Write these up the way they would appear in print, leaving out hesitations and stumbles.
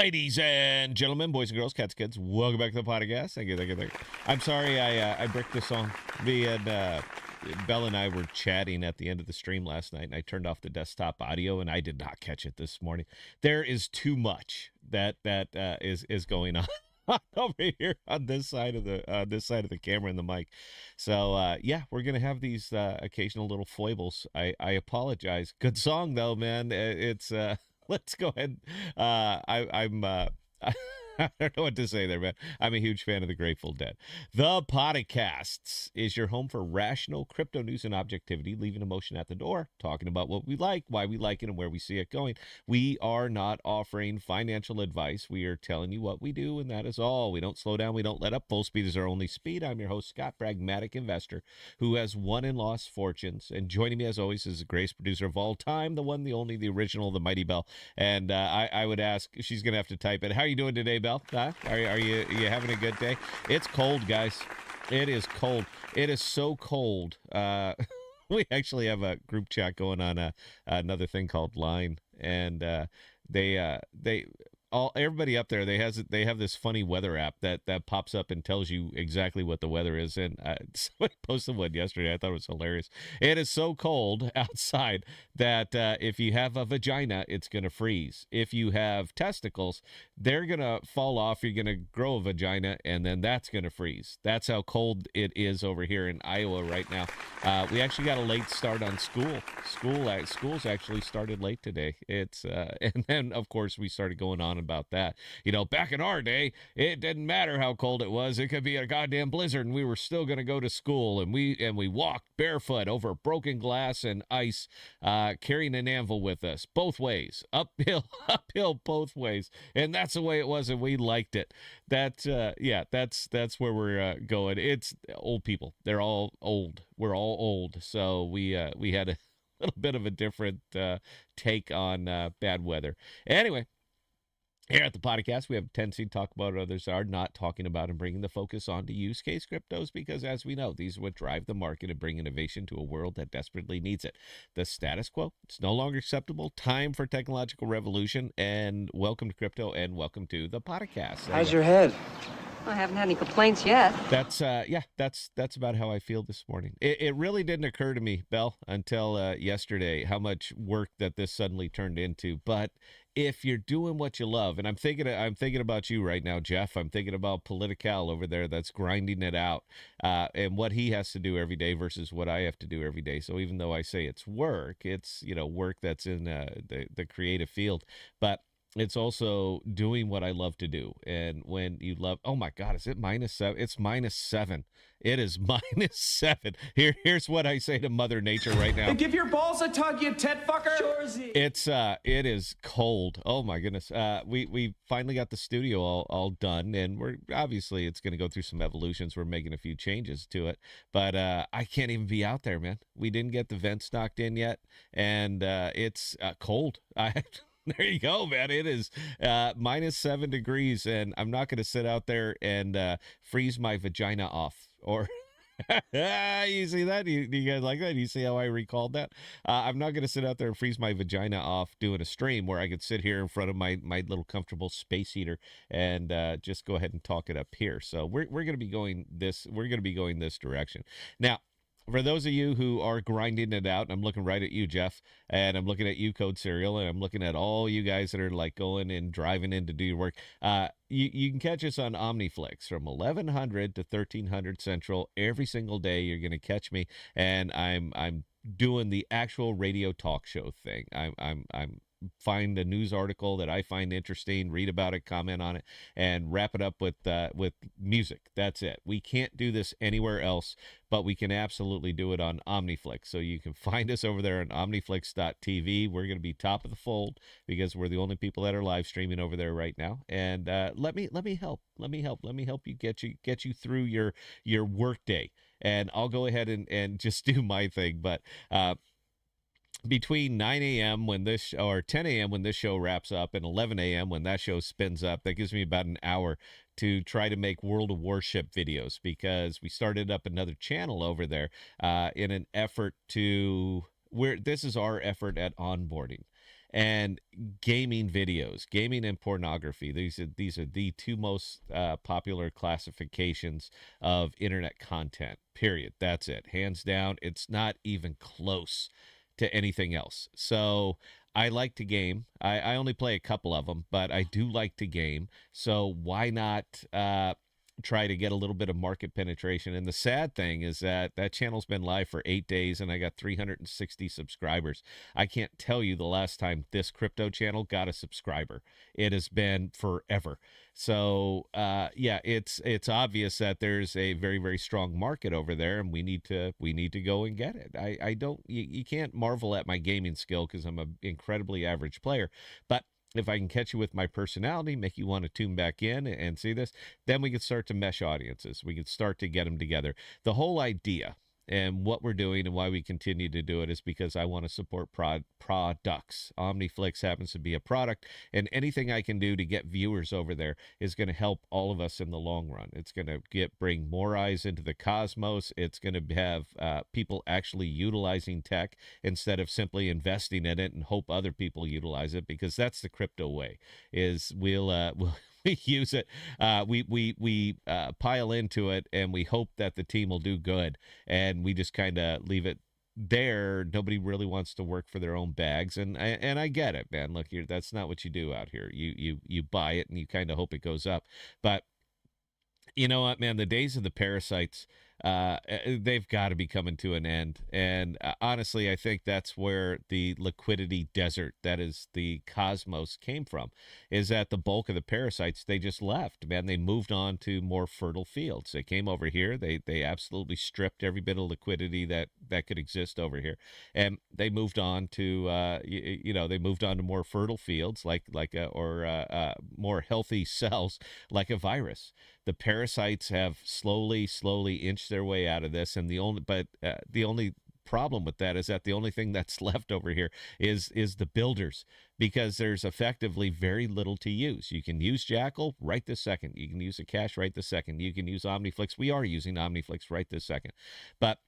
Ladies and gentlemen, boys and girls, cats, kids, welcome back to the podcast. Thank you. I'm sorry I bricked the song. Me and Belle and I were chatting at the end of the stream last night, and I turned off the desktop audio, and I did not catch it this morning. There is too much that is going on over here on this side of the camera and the mic. So yeah, we're gonna have these occasional little foibles. I apologize. Good song though, man. It's let's go ahead. I'm I don't know what to say there, man. I'm a huge fan of the Grateful Dead. The Podocasts is your home for rational crypto news and objectivity, leaving emotion at the door, talking about what we like, why we like it, and where we see it going. We are not offering financial advice. We are telling you what we do, and that is all. We don't slow down. We don't let up. Full speed is our only speed. I'm your host, Scott, pragmatic investor who has won and lost fortunes. And joining me, as always, is the greatest producer of all time, the one, the only, the original, the mighty Belle. And I would ask, she's going to have to type it. How are you doing today, Belle? Huh? Are you having a good day? It's cold, guys. It is cold. It is so cold. We actually have a group chat going on another thing called Line, and everybody up there, they have this funny weather app that pops up and tells you exactly what the weather is. And somebody posted one yesterday. I thought it was hilarious. It is so cold outside that if you have a vagina, it's going to freeze. If you have testicles, they're going to fall off. You're going to grow a vagina, and then that's going to freeze. That's how cold it is over here in Iowa right now. We actually got a late start on school. School's actually started late today. It's and then of course we started going on about that. You know, back in our day, it didn't matter how cold it was. It could be a goddamn blizzard, and we were still going to go to school. And we walked barefoot over broken glass and ice, carrying an anvil with us, both ways, uphill both ways. And that's the way it was, and we liked it. That's where we're going. It's old people. They're all old. We're all old. So we had a little bit of a different take on bad weather. Anyway, here at the podcast, we have a tendency to talk about what others are not talking about and bringing the focus on to use case cryptos because, as we know, these are what drive the market and bring innovation to a world that desperately needs it. The status quo, it's no longer acceptable. Time for technological revolution. And welcome to crypto and welcome to the podcast. How's your head? I haven't had any complaints yet. That's about how I feel this morning. It really didn't occur to me, Belle, until yesterday how much work that this suddenly turned into. But if you're doing what you love, and I'm thinking about you right now, Jeff. I'm thinking about Political over there that's grinding it out, and what he has to do every day versus what I have to do every day. So even though I say it's work, it's work that's in the creative field, but it's also doing what I love to do. And when you love, oh my God, is it -7? It's -7. It is -7. Here's what I say to Mother Nature right now. Give your balls a tug, you tit fucker. It is cold. Oh my goodness. We finally got the studio all done, and we're obviously it's going to go through some evolutions. We're making a few changes to it, but I can't even be out there, man. We didn't get the vents knocked in yet, and it's cold. There you go, man. It is -7 degrees, and I'm not going to sit out there and freeze my vagina off. Or you see that? You guys like that? You see how I recalled that? I'm not going to sit out there and freeze my vagina off doing a stream where I could sit here in front of my little comfortable space heater and just go ahead and talk it up here. So we're going to be going this. We're going to be going this direction now. For those of you who are grinding it out, and I'm looking right at you, Jeff, and I'm looking at you, Code Serial, and I'm looking at all you guys that are like going and driving in to do your work. You can catch us on OmniFlix from 1100 to 1300 Central every single day. You're going to catch me, and I'm doing the actual radio talk show thing. I'm find a news article that I find interesting, read about it, comment on it, and wrap it up with music. That's it. We can't do this anywhere else, but we can absolutely do it on OmniFlix. So you can find us over there on omniflix.tv. We're going to be top of the fold because we're the only people that are live streaming over there right now. And let me help you get you through your work day. And I'll go ahead and just do my thing, but between 9 a.m. or 10 a.m. when this show wraps up and 11 a.m. when that show spins up, that gives me about an hour to try to make World of Warship videos because we started up another channel over there in an effort to this is our effort at onboarding. and gaming videos, gaming and pornography. These are the two most popular classifications of internet content. Period. That's it. Hands down. It's not even close to anything else. So I like to game. I only play a couple of them, but I do like to game. So why not try to get a little bit of market penetration? And the sad thing is that that channel's been live for 8 days and I got 360 subscribers. I can't tell you the last time this crypto channel got a subscriber. It has been forever. So yeah, it's obvious that there's a very, very strong market over there, and we need to go and get it. I don't you can't marvel at my gaming skill because I'm an incredibly average player, but if I can catch you with my personality, make you want to tune back in and see this, then we can start to mesh audiences. We can start to get them together. The whole idea and what we're doing and why we continue to do it is because I want to support products. OmniFlix happens to be a product, and anything I can do to get viewers over there is going to help all of us in the long run. It's going to bring more eyes into the cosmos. It's going to have people actually utilizing tech instead of simply investing in it and hope other people utilize it, because that's the crypto way. Is we'll we use it. We pile into it, and we hope that the team will do good, and we just kind of leave it there. Nobody really wants to work for their own bags, and I get it, man. Look, that's not what you do out here. You buy it and you kind of hope it goes up, but you know what, man? The days of the parasites, they've got to be coming to an end. And honestly, I think that's where the liquidity desert, that is the cosmos, came from. Is that the bulk of the parasites, they just left, man. They moved on to more fertile fields. They came over here. They absolutely stripped every bit of liquidity that could exist over here, and they moved on to they moved on to more fertile fields or more healthy cells like a virus. The parasites have slowly inched their way out of this, and the only problem with that is that the only thing that's left over here is the builders, because there's effectively very little to use. You can use Jackal right this second. You can use a cache right this second. You can use OmniFlix. We are using OmniFlix right this second, but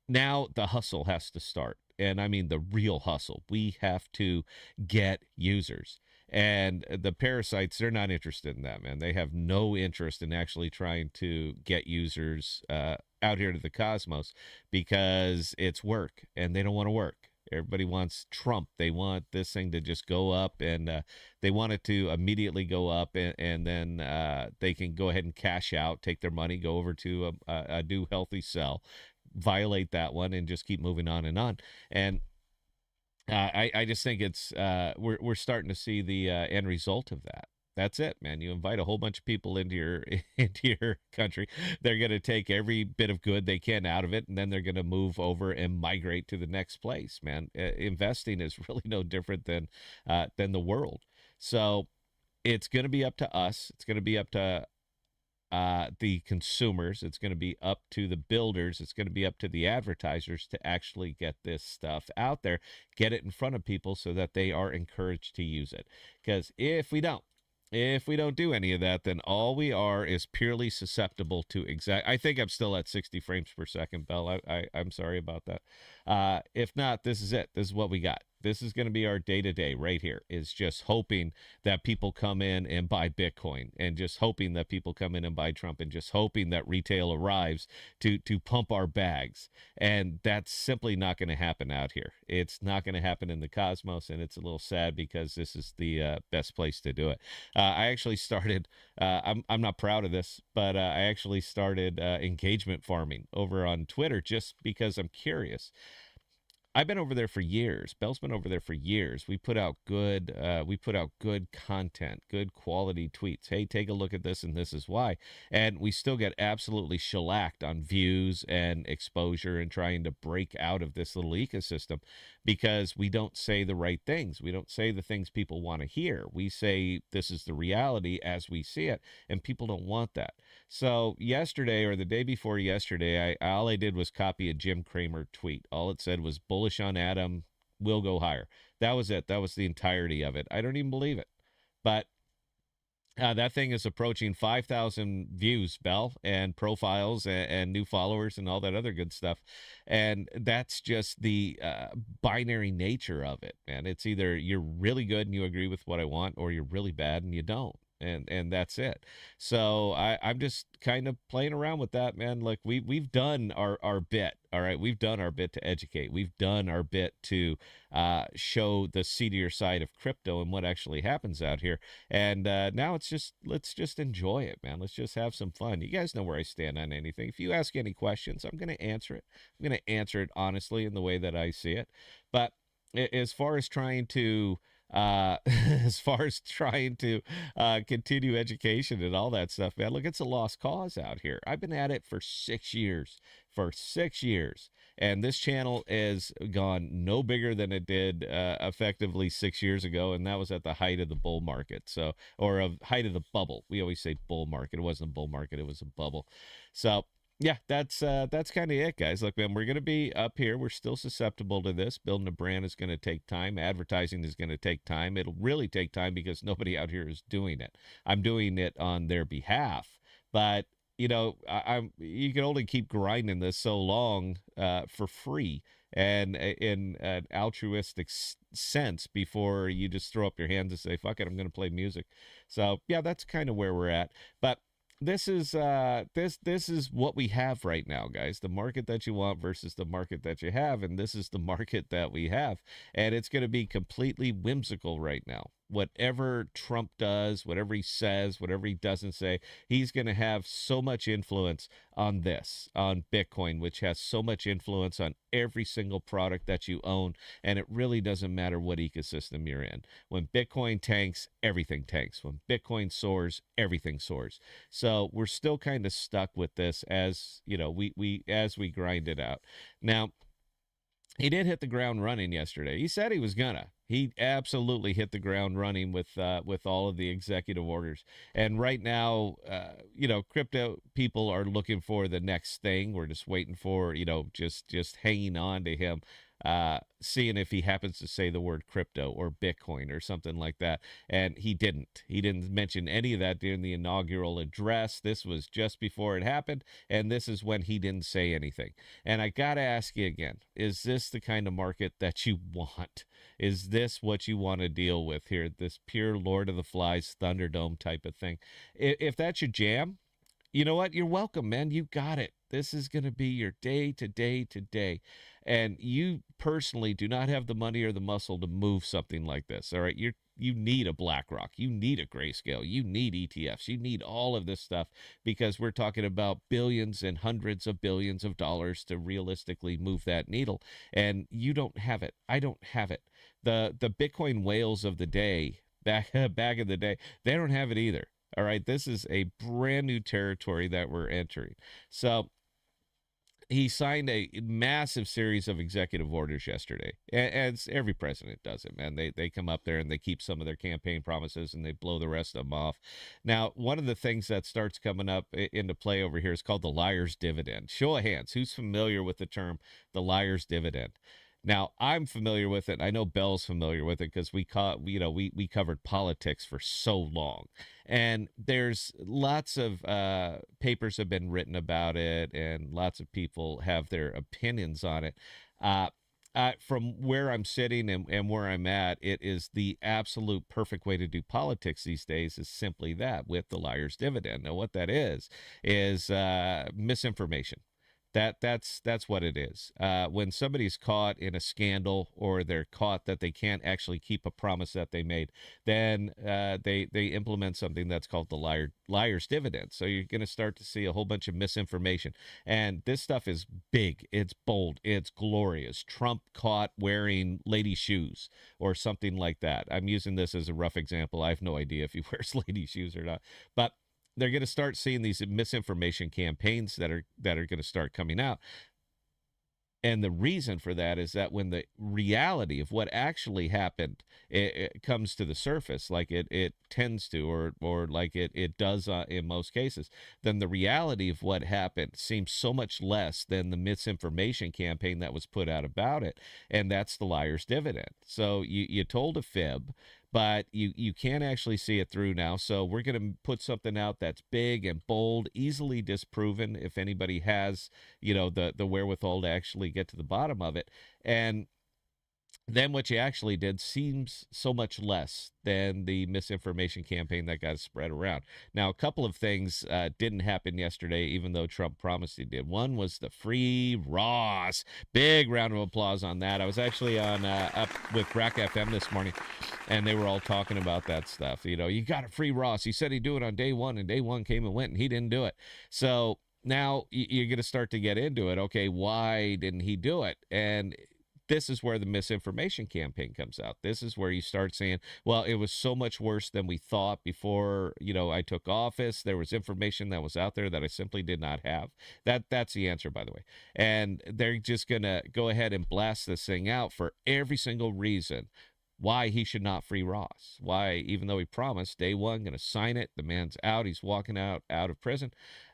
now the hustle has to start. And I mean the real hustle. We have to get users. And the parasites, they're not interested in that, man. They have no interest in actually trying to get users out here to the cosmos, because it's work and they don't want to work. Everybody wants Trump. They want this thing to just go up, and they want it to immediately go up, and then they can go ahead and cash out, take their money, go over to a new healthy cell, violate that one, and just keep moving on and on. And I just think it's we're starting to see the end result of that. That's it, man. You invite a whole bunch of people into your into your country. They're going to take every bit of good they can out of it, and then they're going to move over and migrate to the next place, man. Investing is really no different than the world. So it's going to be up to us. It's going to be up to the consumers. It's going to be up to the builders. It's going to be up to the advertisers to actually get this stuff out there, get it in front of people so that they are encouraged to use it. Because if we don't do any of that, then all we are is purely susceptible to I think I'm still at 60 frames per second, Bell. I'm sorry about that. If not, this is it. This is what we got. This is going to be our day-to-day right here, is just hoping that people come in and buy Bitcoin, and just hoping that people come in and buy Trump, and just hoping that retail arrives to pump our bags. And that's simply not going to happen out here. It's not going to happen in the cosmos, and it's a little sad because this is the best place to do it. I actually started, I'm not proud of this, but I actually started engagement farming over on Twitter just because I'm curious. I've been over there for years. Bell's been over there for years. We put out good content, good quality tweets. Hey, take a look at this, and this is why. And we still get absolutely shellacked on views and exposure and trying to break out of this little ecosystem, because we don't say the right things. We don't say the things people want to hear. We say this is the reality as we see it, and people don't want that. So yesterday, or the day before yesterday, all I did was copy a Jim Cramer tweet. All it said was bullish on Adam, will go higher. That was it. That was the entirety of it. I don't even believe it. But That thing is approaching 5,000 views, Bell, and profiles and new followers and all that other good stuff. And that's just the binary nature of it, man. It's either you're really good and you agree with what I want, or you're really bad and you don't. And that's it. So I'm just kind of playing around with that, man. Like we've done our bit. All right, we've done our bit to educate. We've done our bit to show the seedier side of crypto and what actually happens out here. And now it's just let's just enjoy it, man. Let's just have some fun. You guys know where I stand on anything. If you ask any questions, I'm going to answer it. I'm going to answer it honestly in the way that I see it. But as far as trying to as far as trying to continue education and all that stuff, man, look, it's a lost cause out here. I've been at it for 6 years. For 6 years. And this channel has gone no bigger than it did effectively 6 years ago, and that was at the height of the bull market. So, or of height of the bubble. We always say bull market. It wasn't a bull market. It was a bubble. So, yeah, that's kind of it, guys. Look, man, we're going to be up here. We're still susceptible to this. Building a brand is going to take time. Advertising is going to take time. It'll really take time because nobody out here is doing it. I'm doing it on their behalf, but I'm you can only keep grinding this so long for free and in an altruistic sense before you just throw up your hands and say, "Fuck it, I'm going to play music." So yeah, that's kind of where we're at. But this is what we have right now, guys. The market that you want versus the market that you have, and this is the market that we have, and it's going to be completely whimsical right now. Whatever Trump does, whatever he says, whatever he doesn't say, he's going to have so much influence on this, on Bitcoin, which has so much influence on every single product that you own. And it really doesn't matter what ecosystem you're in. When Bitcoin tanks, everything tanks. When Bitcoin soars, everything soars. So we're still kind of stuck with this as, as we grind it out. Now, he did hit the ground running yesterday. He said he was gonna. He absolutely hit the ground running with all of the executive orders. And right now, crypto people are looking for the next thing. We're just waiting for, just hanging on to him, seeing if he happens to say the word crypto or Bitcoin or something like that. And he didn't. He didn't mention any of that during the inaugural address. This was just before it happened, and this is when he didn't say anything. And I got to ask you again, is this the kind of market that you want? Is this what you want to deal with here? This pure Lord of the Flies Thunderdome type of thing? If that's your jam, you know what? You're welcome, man. You got it. This is going to be your day to day to day. And you personally do not have the money or the muscle to move something like this. All right. You need a BlackRock. You need a Grayscale. You need ETFs. You need all of this stuff because we're talking about billions and hundreds of billions of dollars to realistically move that needle. And you don't have it. I don't have it. The Bitcoin whales of the day, back in the day, they don't have it either. All right, this is a brand new territory that we're entering. So he signed a massive series of executive orders yesterday. As every president does it, man. They come up there and they keep some of their campaign promises and they blow the rest of them off. Now, one of the things that starts coming up into play over here is called the liar's dividend. Show of hands, who's familiar with the term the liar's dividend? Now, I'm familiar with it. I know Bell's familiar with it because we covered politics for so long. And there's lots of papers have been written about it, and lots of people have their opinions on it. From where I'm sitting and where I'm at, it is the absolute perfect way to do politics these days is simply that with the liar's dividend. Now, what that is misinformation. That's what it is. When somebody's caught in a scandal or they're caught that they can't actually keep a promise that they made, then they implement something that's called the liar's dividend. So you're going to start to see a whole bunch of misinformation, and this stuff is big, it's bold, it's glorious. Trump caught wearing lady shoes or something like that. I'm using this as a rough example. I have no idea if he wears lady shoes or not, but they're going to start seeing these misinformation campaigns that are going to start coming out. And the reason for that is that when the reality of what actually happened it comes to the surface, like it tends to, or like it does in most cases, then the reality of what happened seems so much less than the misinformation campaign that was put out about it. And that's the liar's dividend. So you told a fib, but you can't actually see it through now. So we're going to put something out that's big and bold, easily disproven if anybody has, the wherewithal to actually get to the bottom of it. And then what you actually did seems so much less than the misinformation campaign that got spread around. Now, a couple of things didn't happen yesterday, even though Trump promised he did. One was the free Ross. Big round of applause on that. I was actually on up with Rack FM this morning, and they were all talking about that stuff. You got a free Ross. He said he'd do it on day one, and day one came and went, and he didn't do it. So now you're going to start to get into it. Okay, why didn't he do it? And this is where the misinformation campaign comes out. This is where you start saying, well, it was so much worse than we thought before, I took office. There was information that was out there that I simply did not have. That's the answer, by the way. And they're just going to go ahead and blast this thing out for every single reason why he should not free Ross. Why, even though he promised day one, going to sign it, the man's out. He's walking out of prison.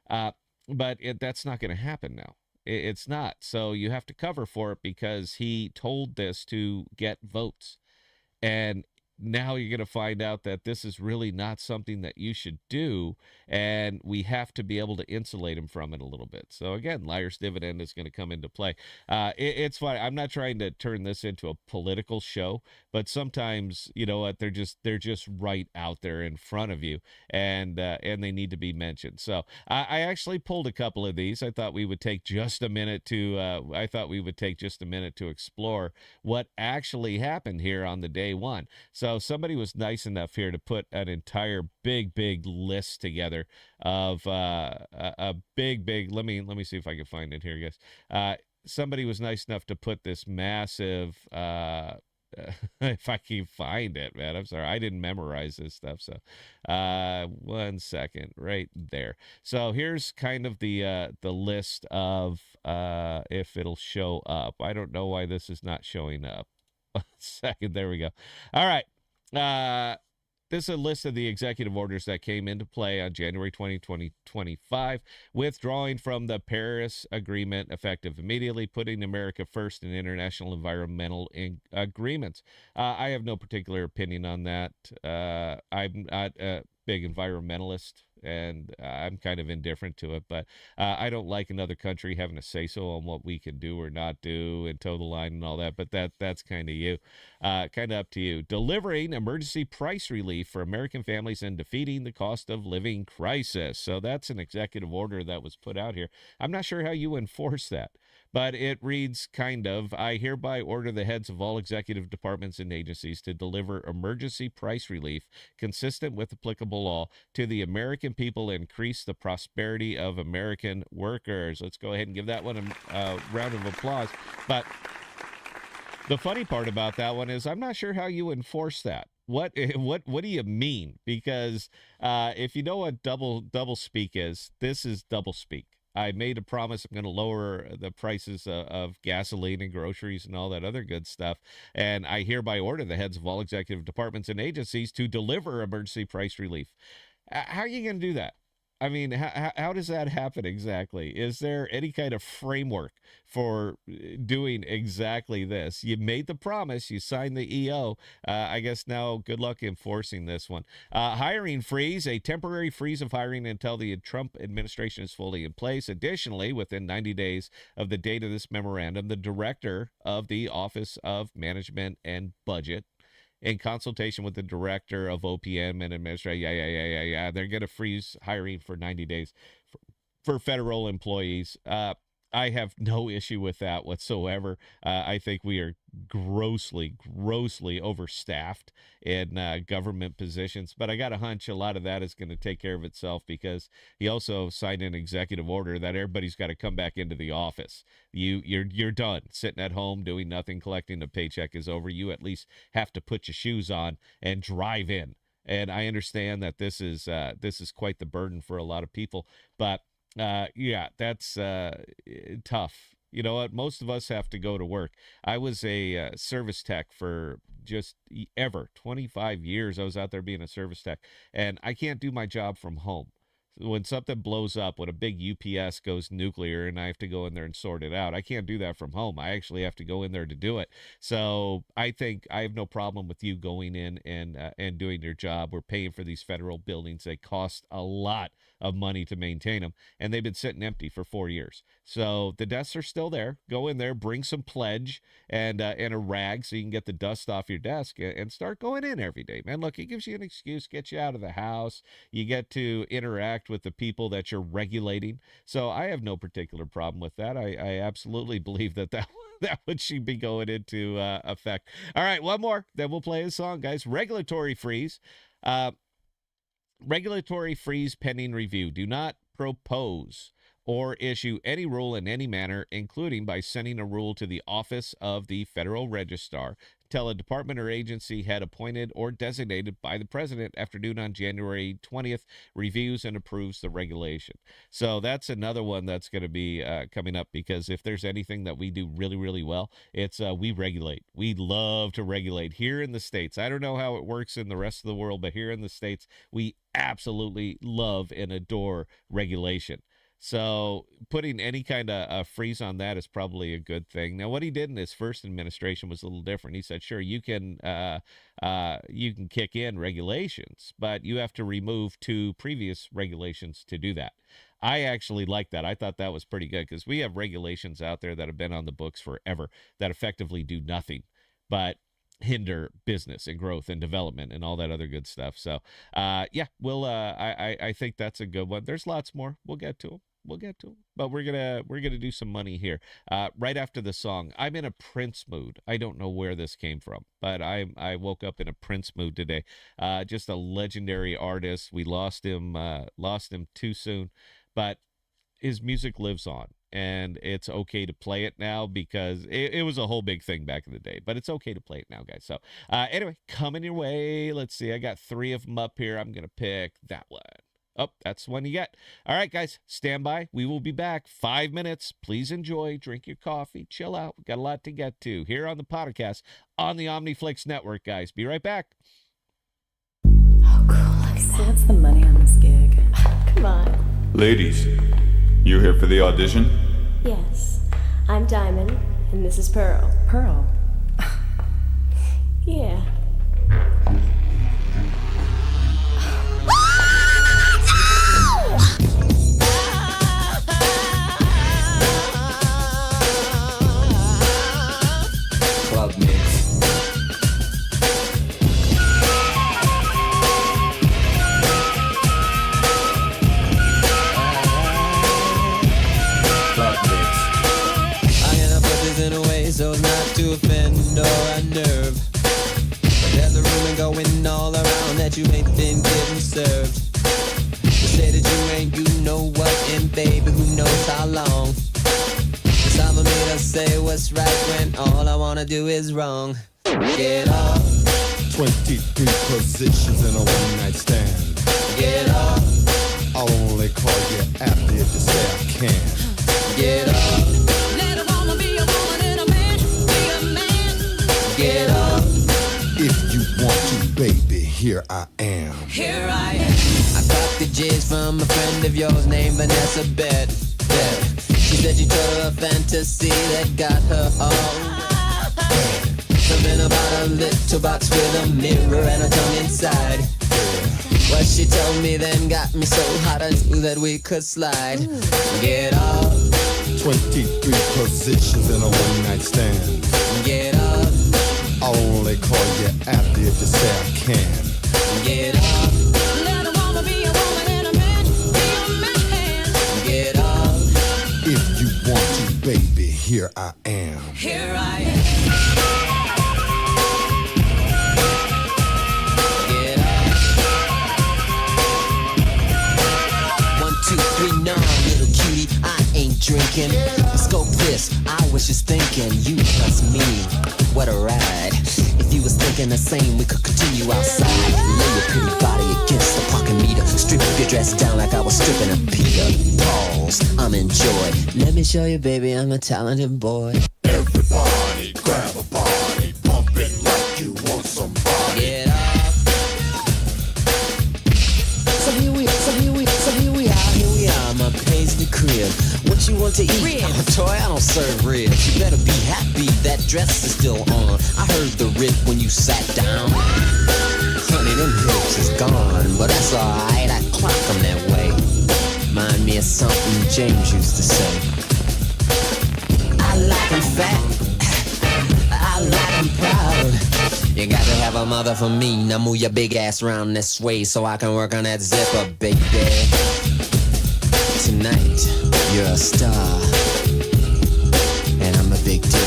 But that's not going to happen now. It's not. So you have to cover for it because he told this to get votes. And now you're going to find out that this is really not something that you should do. And we have to be able to insulate him from it a little bit. So again, liar's dividend is going to come into play. It's fine. I'm not trying to turn this into a political show, but sometimes, you know what, they're just right out there in front of you, and they need to be mentioned. So I actually pulled a couple of these. I thought we would take just a minute to explore what actually happened here on the day one. So somebody was nice enough here to put an entire big list together of a big. Let me see if I can find it here, guys. Somebody was nice enough to put this massive. If I can find it, man, I'm sorry, I didn't memorize this stuff. So, 1 second, right there. So here's kind of the list of if it'll show up. I don't know why this is not showing up. 1 second, there we go. All right. This is a list of the executive orders that came into play on January 20, 2025, withdrawing from the Paris Agreement effective immediately, putting America first in international environmental agreements. I have no particular opinion on that. I'm not a big environmentalist, and I'm kind of indifferent to it, but I don't like another country having a say-so on what we can do or not do and toe the line and all that, but that's kind of you. Kind of up to you. Delivering emergency price relief for American families and defeating the cost of living crisis. So that's an executive order that was put out here. I'm not sure how you enforce that, but it reads kind of, I hereby order the heads of all executive departments and agencies to deliver emergency price relief consistent with applicable law to the American people and increase the prosperity of American workers. Let's go ahead and give that one a round of applause. But the funny part about that one is I'm not sure how you enforce that. What do you mean? Because if you know what double speak is, this is double speak. I made a promise I'm going to lower the prices of gasoline and groceries and all that other good stuff. And I hereby order the heads of all executive departments and agencies to deliver emergency price relief. How are you going to do that? I mean, how does that happen exactly? Is there any kind of framework for doing exactly this? You made the promise, you signed the EO. I guess now good luck enforcing this one. Hiring freeze, a temporary freeze of hiring until the Trump administration is fully in place. Additionally, within 90 days of the date of this memorandum, the director of the Office of Management and Budget, in consultation with the director of OPM and administration, they're going to freeze hiring for 90 days for federal employees. I have no issue with that whatsoever. I think we are grossly overstaffed in government positions. But I got a hunch a lot of that is going to take care of itself because he also signed an executive order that everybody's got to come back into the office. You're done sitting at home doing nothing, collecting a paycheck is over. You at least have to put your shoes on and drive in. And I understand that this is quite the burden for a lot of people, but that's tough. You know what? Most of us have to go to work. I was a service tech for just 25 years. I was out there being a service tech, and I can't do my job from home. when something blows up, when a big UPS goes nuclear and I have to go in there and sort it out, I can't do that from home. I actually have to go in there to do it. So I think I have no problem with you going in and doing your job. We're paying for these federal buildings. They cost a lot of money to maintain them, and they've been sitting empty for 4 years. So the desks are still there. Go in there, bring some pledge and a rag so you can get the dust off your desk and start going in every day, man. Look, it gives you an excuse, gets you out of the house. You get to interact with the people that you're regulating. So I have no particular problem with that. I absolutely believe that that one should be going into effect. All right, one more, then we'll play a song, guys. Regulatory freeze. Regulatory freeze pending review. Do not propose or issue any rule in any manner, including by sending a rule to the Office of the Federal Registrar, till a department or agency head appointed or designated by the president after noon on January 20th reviews and approves the regulation. So that's another one that's going to be coming up, because if there's anything that we do really, really well, it's we regulate. We love to regulate here in the States. I don't know how it works in the rest of the world, but here in the States, we absolutely love and adore regulation. So putting any kind of freeze on that is probably a good thing. Now, what he did in his first administration was a little different. He said, sure, you can kick in regulations, but you have to remove 2 previous regulations to do that. I actually like that. I thought that was pretty good, because we have regulations out there that have been on the books forever that effectively do nothing but hinder business and growth and development and all that other good stuff. So, yeah, I think that's a good one. There's lots more. We'll get to them. But we're gonna do some money here right after the song. I'm in a Prince mood. I don't know where this came from, but I woke up in a Prince mood today. Just a legendary artist. We lost him too soon, but his music lives on, and it's okay to play it now, because it was a whole big thing back in the day, but it's okay to play it now, guys. So anyway, coming your way. Let's see. I got 3 of them up here. I'm gonna pick that one. Oh, that's the one you get. All right, guys, stand by. We will be back. 5 minutes. Please enjoy. Drink your coffee. Chill out. We've got a lot to get to here on the podcast on the OmniFlix Network, guys. Be right back. Oh, cool. So what's the money on this gig? Come on. Ladies, you here for the audition? Yes. I'm Diamond, and this is Pearl. Pearl? Yeah. Club mix. Club mix. I'm gonna put this in a way so as not to offend or unnerve. But there's a rumor going all around that you ain't been getting served. They say that you ain't you know what, and baby, who knows how long. Cause I'm a made us say what's right when all I wanna do is wrong. Get off, 23 positions in a one-night stand. get off, I'll only call you after you say I can. get off, Let a woman be a woman and a man be a man. get off. If you want to, baby, here I am. Here I am. I got the J's from a friend of yours named Vanessa Bet. She said you told her a fantasy that got her all. Something about a little box with a mirror and a tongue inside. What she told me then got me so hot I knew that we could slide. Get off, 23 positions in a one-night stand. get off, I'll only call you after you say I can. get off, Let a woman be a woman and a man be a man. get off, If you want to, baby, here I am. Here I am. get off. 1, 2, 3, no, little cutie, I ain't drinking. Scope this, I was just thinking, you plus me, what a ride. If you was thinking the same, we could continue outside. Lay your pretty body against the parking meter. Strip your dress down like I was stripping a Peter. Pause, I'm in joy. Let me show you, baby, I'm a talented boy. Everybody grab a body, pump it like you want somebody. Get off, So here we are. going to eat? Oh, Toy, I don't serve ribs. You better be happy that dress is still on. I heard the rip when you sat down. Honey, them hips is gone, but that's alright, I clock them that way. Mind me of something James used to say. I like 'em fat, I like 'em proud. You got to have a mother for me. Now move your big ass round this way so I can work on that zipper, baby. Tonight, you're a star, and I'm a big dipper.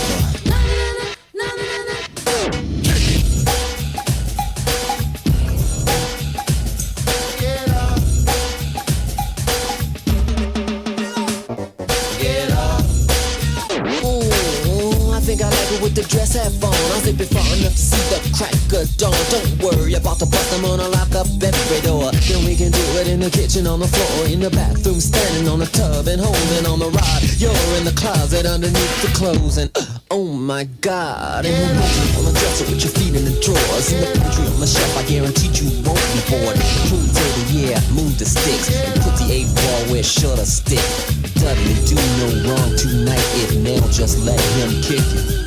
With the dress half on, I'll zip it far enough to see the crack of dawn. Don't worry about the bust, I'm gonna lock up every door. Then we can do it in the kitchen, on the floor, in the bathroom, standing on the tub and holding on the rod. You're in the closet underneath the clothes and oh my God. And we're moving on the dresser with your feet in the drawers. In the pantry on the shelf, I guarantee you won't be bored. Prove to the yeah, move the sticks and put the 8-ball where it should have stick. Dudley do no wrong tonight if Nell just let him kick it.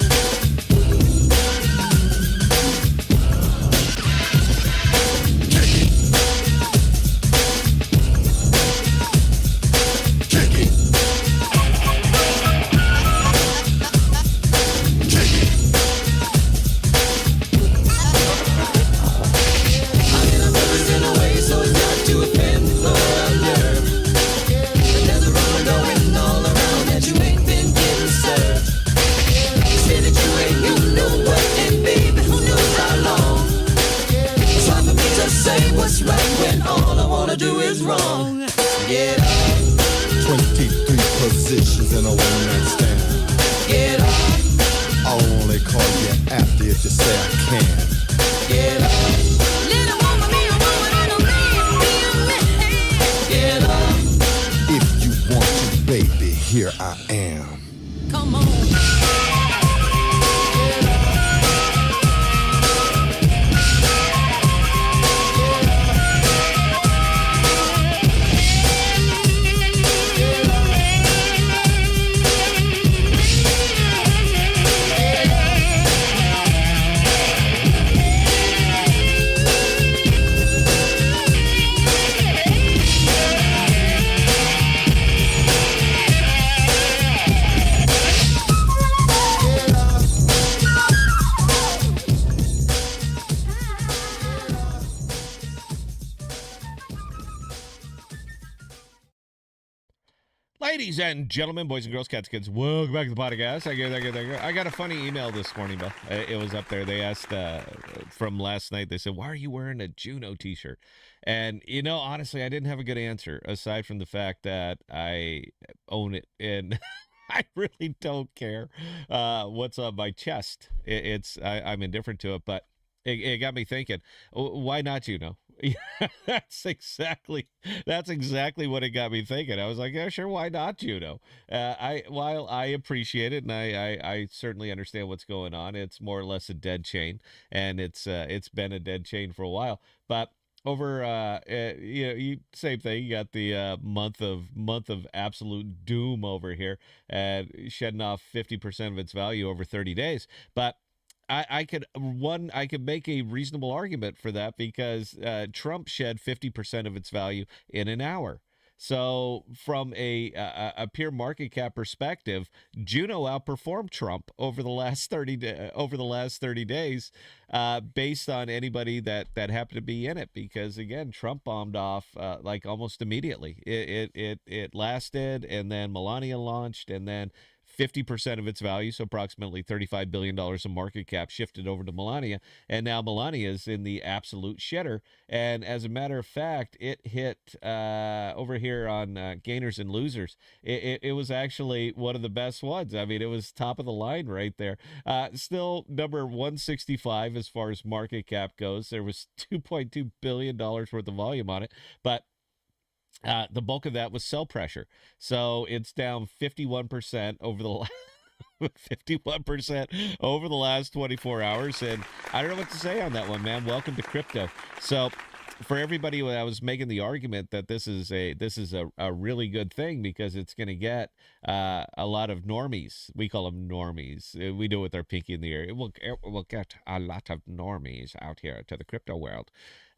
Ladies and gentlemen, boys and girls, cats, kids, welcome back to the podcast. I got a funny email this morning, but it was up there. They asked from last night, they said, why are you wearing a Juno t-shirt? And, you know, honestly, I didn't have a good answer, aside from the fact that I own it, and I really don't care what's on my chest. I'm indifferent to it, but it got me thinking, why not Juno? Yeah, that's exactly what it got me thinking. I was like, yeah, sure, why not Juno? While I appreciate it and I certainly understand what's going on, it's more or less a dead chain, and it's been a dead chain for a while. But over same thing. You got the month of absolute doom over here, shedding off 50% of its value over 30 days, but. I could make a reasonable argument for that because Trump shed 50% of its value in an hour. So from a pure market cap perspective, Juno outperformed Trump over the last 30 days, based on anybody that happened to be in it. Because again, Trump bombed off like almost immediately. It lasted, and then Melania launched, and then 50% of its value, so approximately $35 billion in market cap, shifted over to Melania, and now Melania is in the absolute shitter. And as a matter of fact, it hit over here on Gainers and Losers. It was actually one of the best ones. I mean, it was top of the line right there. Still number 165 as far as market cap goes. There was $2.2 billion worth of volume on it, but the bulk of that was sell pressure. So it's down 51% over the 51% over the last 24 hours. And I don't know what to say on that one, man. Welcome to crypto. So for everybody, when I was making the argument that this is a really good thing because it's going to get a lot of normies. We call them normies. We do it with our pinky in the air. It will get a lot of normies out here to the crypto world.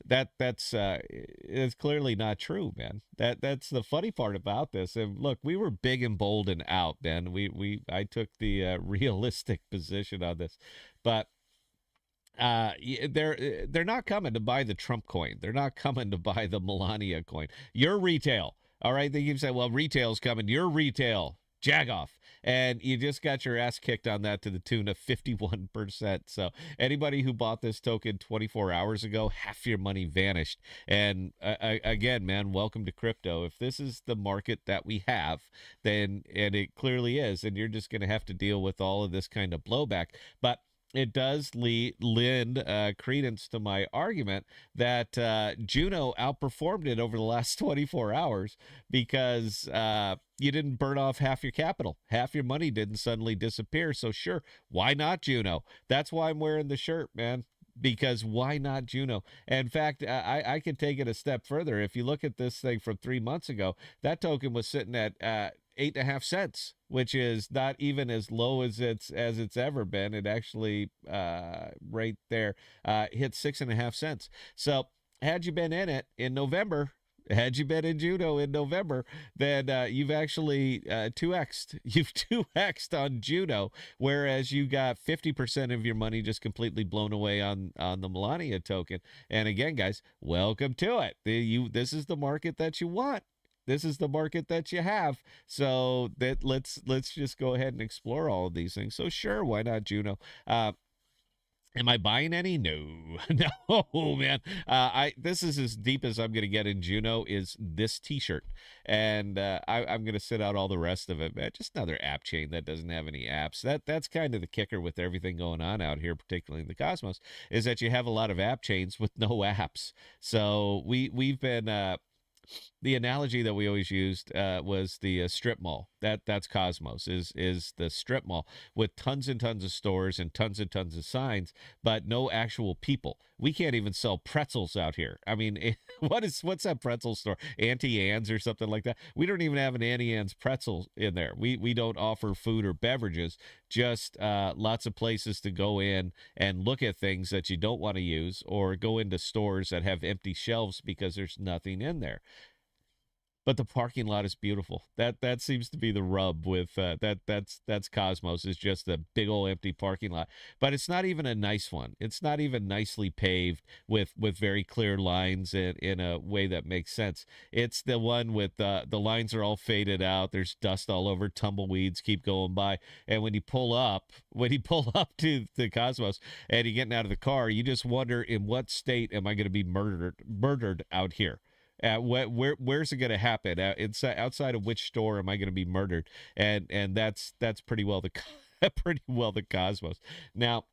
That's it's clearly not true, man. That's the funny part about this. And look, we were big and bold and out, man. I took the realistic position on this, but they're not coming to buy the Trump coin. They're not coming to buy the Melania coin. You're retail. All right. They keep saying, well, retail's coming. You're retail. Jag off. And you just got your ass kicked on that to the tune of 51%. So anybody who bought this token 24 hours ago, half your money vanished. And again, man, welcome to crypto. If this is the market that we have, then, and it clearly is, and you're just going to have to deal with all of this kind of blowback. But it does lend credence to my argument that Juno outperformed it over the last 24 hours because you didn't burn off half your capital. Half your money didn't suddenly disappear. So sure, why not Juno? That's why I'm wearing the shirt, man. Because why not Juno? In fact, I could take it a step further. If you look at this thing from 3 months ago, that token was sitting at 8.5 cents, which is not even as low as it's ever been. It actually right there hit 6.5 cents. So had you been in it in November, had you been in Juno in November, then you've actually 2x'd. You've 2x'd on Juno, whereas you got 50% of your money just completely blown away on the Melania token. And again, guys, welcome to it. This is the market that you want. This is the market that you have. So that let's just go ahead and explore all of these things. So sure, why not Juno? Am I buying any? No, no, man. This is as deep as I'm going to get in Juno is this T-shirt, and I'm going to sit out all the rest of it, man. Just another app chain that doesn't have any apps. That's kind of the kicker with everything going on out here, particularly in the cosmos, is that you have a lot of app chains with no apps. So we've been. The analogy that we always used was the strip mall. That's Cosmos is the strip mall with tons and tons of stores and tons of signs, but no actual people. We can't even sell pretzels out here. I mean, what's that pretzel store? Auntie Anne's or something like that. We don't even have an Auntie Anne's pretzel in there. We don't offer food or beverages. Just lots of places to go in and look at things that you don't want to use, or go into stores that have empty shelves because there's nothing in there. But the parking lot is beautiful. That seems to be the rub with that's Cosmos, is just a big old empty parking lot. But it's not even a nice one. It's not even nicely paved with very clear lines in a way that makes sense. It's the one with the lines are all faded out. There's dust all over. Tumbleweeds keep going by. And when you pull up to the Cosmos and you're getting out of the car, you just wonder, in what state am I going to be murdered out here? Where's it going to happen? Outside of which store am I going to be murdered? And that's pretty well the pretty well the Cosmos. Now,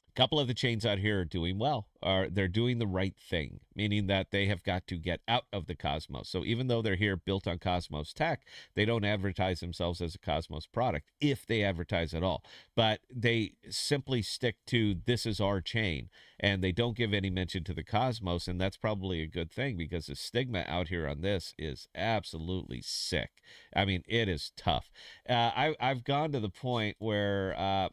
a couple of the chains out here are doing well. They're doing the right thing, meaning that they have got to get out of the Cosmos. So even though they're here built on Cosmos tech, they don't advertise themselves as a Cosmos product, if they advertise at all. But they simply stick to, this is our chain, and they don't give any mention to the Cosmos, and that's probably a good thing, because the stigma out here on this is absolutely sick. I mean, it is tough. I've gone to the point where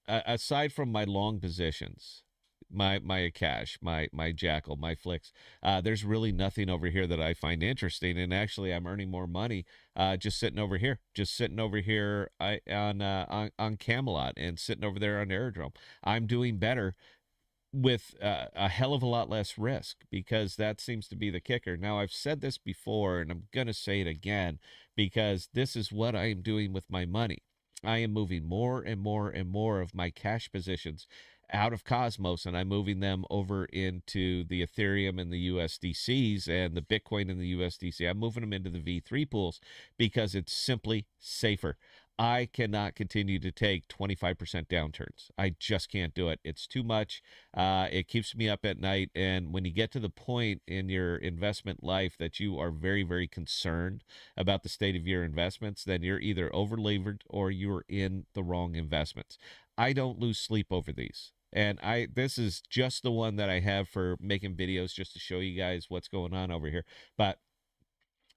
aside from my long positions, my Akash, my Jackal, my Flicks, there's really nothing over here that I find interesting. And actually, I'm earning more money just sitting over here, on Camelot, and sitting over there on Aerodrome. I'm doing better with a hell of a lot less risk, because that seems to be the kicker. Now, I've said this before, and I'm going to say it again, because this is what I am doing with my money. I am moving more and more and more of my cash positions out of Cosmos, and I'm moving them over into the Ethereum and the USDCs and the Bitcoin and the USDC. I'm moving them into the V3 pools because it's simply safer. I cannot continue to take 25% downturns. I just can't do it. It's too much. It keeps me up at night. And when you get to the point in your investment life that you are very, very concerned about the state of your investments, then you're either over levered or you're in the wrong investments. I don't lose sleep over these. And this is just the one that I have for making videos just to show you guys what's going on over here. But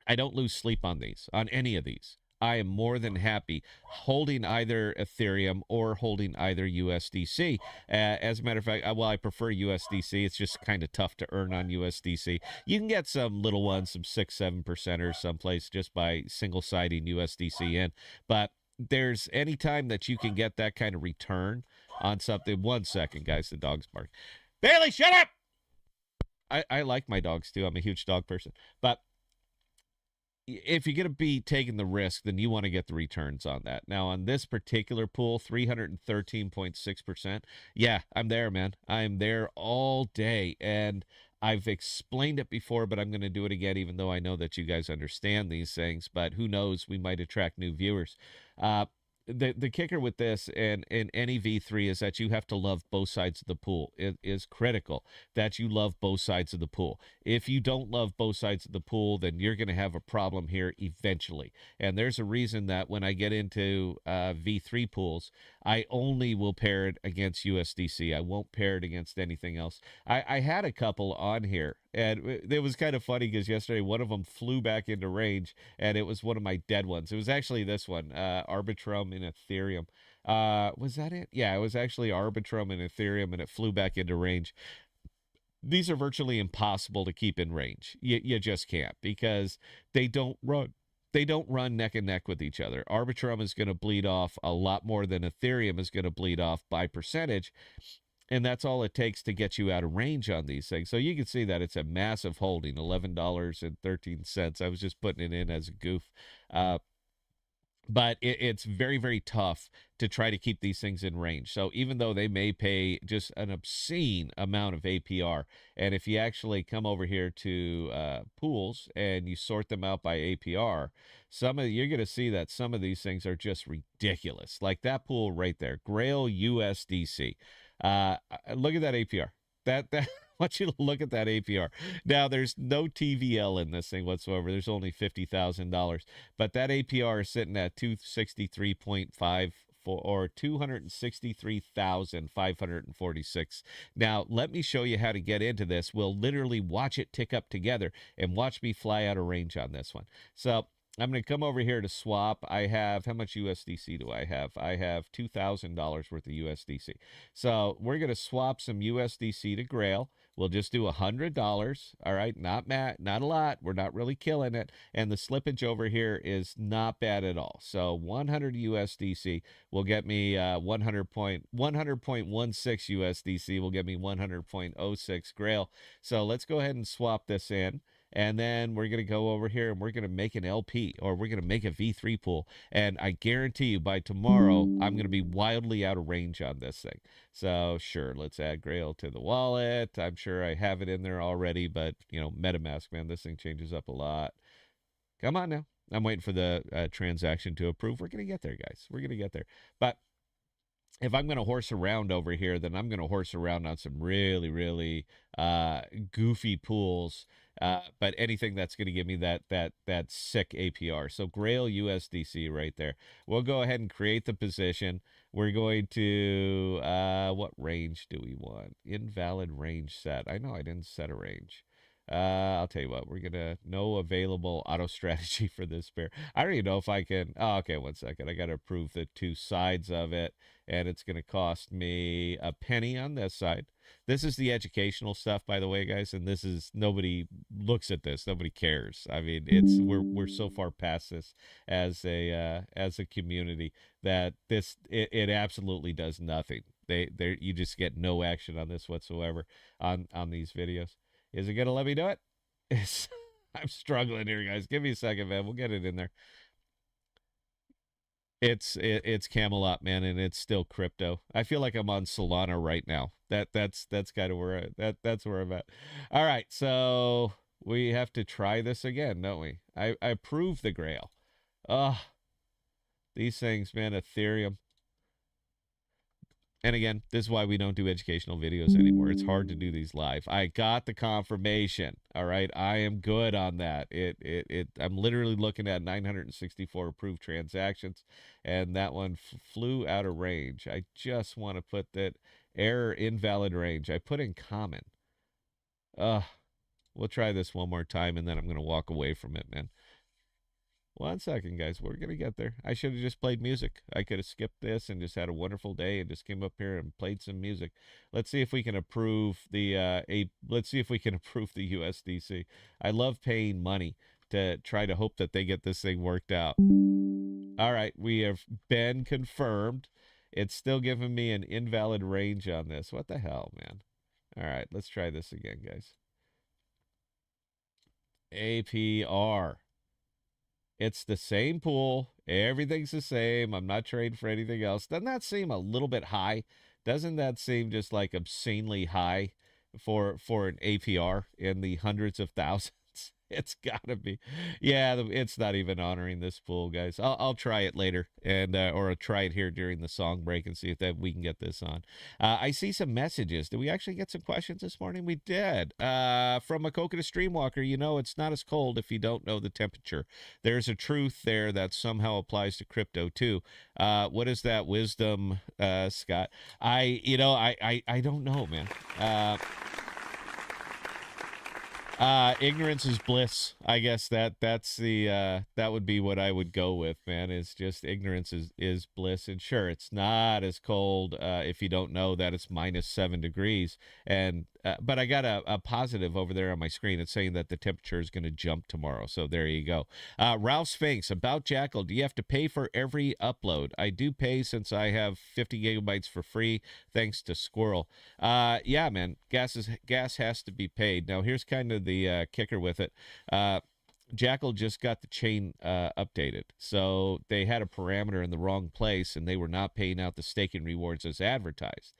I don't lose sleep on any of these. I am more than happy holding either Ethereum or holding either USDC. As a matter of fact, I prefer USDC. It's just kind of tough to earn on USDC. You can get some little ones, some 6-7%ers someplace just by single siding USDC in. But there's any time that you can get that kind of return on something. 1 second, guys, the dog's bark. Bailey, shut up! I like my dogs too. I'm a huge dog person. But if you're going to be taking the risk, then you want to get the returns on that. Now, on this particular pool, 313.6%. Yeah, I'm there, man. I'm there all day. And I've explained it before, but I'm going to do it again, even though I know that you guys understand these things. But who knows? We might attract new viewers. The kicker with this and any V3 is that you have to love both sides of the pool. It is critical that you love both sides of the pool. If you don't love both sides of the pool, then you're going to have a problem here eventually. And there's a reason that when I get into V3 pools, I only will pair it against USDC. I won't pair it against anything else. I had a couple on here, and it was kind of funny because yesterday one of them flew back into range, and it was one of my dead ones. It was actually this one, Arbitrum in Ethereum. Was that it? Yeah, it was actually Arbitrum in Ethereum, and it flew back into range. These are virtually impossible to keep in range. You just can't, because they don't run. They don't run neck and neck with each other. Arbitrum is going to bleed off a lot more than Ethereum is going to bleed off by percentage. And that's all it takes to get you out of range on these things. So you can see that it's a massive holding, $11.13. I was just putting it in as a goof. But it's very, very tough to try to keep these things in range. So even though they may pay just an obscene amount of APR, and if you actually come over here to pools and you sort them out by APR, you're going to see that some of these things are just ridiculous. Like that pool right there, Grail USDC. Look at that APR. That I want you to look at that APR. Now, there's no TVL in this thing whatsoever. There's only $50,000, but that APR is sitting at 263.5 or 263,546. Now, let me show you how to get into this. We'll literally watch it tick up together and watch me fly out of range on this one. So I'm going to come over here to swap. I have, how much USDC do I have? I have $2,000 worth of USDC. So we're going to swap some USDC to Grail. We'll just do $100. All right, not a lot. We're not really killing it. And the slippage over here is not bad at all. So 100 USDC will get me 100.16 USDC will get me 100.06 Grail. So let's go ahead and swap this in. And then we're going to go over here and we're going to make an LP, or we're going to make a V3 pool. And I guarantee you by tomorrow, I'm going to be wildly out of range on this thing. So sure, let's add Grail to the wallet. I'm sure I have it in there already, but you know, MetaMask, man, this thing changes up a lot. Come on now. I'm waiting for the transaction to approve. We're going to get there, guys. We're going to get there. But if I'm going to horse around over here, then I'm going to horse around on some really, really goofy pools. But anything that's going to give me that sick APR. So Grail USDC right there. We'll go ahead and create the position. We're going to, what range do we want? Invalid range set. I know I didn't set a range. I'll tell you what, we're going to, no available auto strategy for this pair. I don't even know if I can, oh, okay, 1 second. I got to approve the two sides of it, and it's going to cost me a penny on this side. This is the educational stuff, by the way, guys, and this is, nobody looks at this, nobody cares. I mean, we're so far past this as a community that it absolutely does nothing. You just get no action on this whatsoever on these videos. Is it gonna let me do it? I'm struggling here, guys. Give me a second, man. We'll get it in there. It's Camelot, man, and it's still crypto. I feel like I'm on Solana right now. That's kind of where that's where I'm at. All right, so we have to try this again, don't we? I approved the Grail. These things, man, Ethereum. And again, this is why we don't do educational videos anymore. It's hard to do these live. I got the confirmation. All right, I am good on that. I'm literally looking at 964 approved transactions, and that one flew out of range. I just want to put that Error, invalid range. I put in common. We'll try this one more time, and then I'm going to walk away from it, man. 1 second, guys. We're going to get there. I should have just played music. I could have skipped this and just had a wonderful day and just came up here and played some music. Let's see if we can approve the let's see if we can approve the USDC. I love paying money to try to hope that they get this thing worked out. All right, we have been confirmed. It's still giving me an invalid range on this. What the hell, man? All right, let's try this again, guys. APR. It's the same pool. Everything's the same. I'm not trading for anything else. Doesn't that seem a little bit high? Doesn't that seem just like obscenely high for an APR in the hundreds of thousands? It's gotta be. Yeah, it's not even honoring this pool, guys. I'll try it later, and or I'll try it here during the song break and see if that we can get this on. I see some messages. Did we actually get some questions this morning? We did. From a Coconut Streamwalker, you know it's not as cold if you don't know the temperature. There's a truth there that somehow applies to crypto too. What is that wisdom, Scott? I don't know, man. Ignorance is bliss. I guess that's the that would be what I would go with, man. Is just ignorance is bliss. And sure, it's not as cold if you don't know that it's -7 degrees. And but I got a positive over there on my screen. It's saying that the temperature is going to jump tomorrow. So there you go. Ralph Sphinx, about Jackal. Do you have to pay for every upload? I do pay since I have 50 gigabytes for free, thanks to Squirrel. Yeah, man, gas has to be paid. Now here's kind of the kicker with it. Jackal just got the chain updated. So they had a parameter in the wrong place, and they were not paying out the staking rewards as advertised.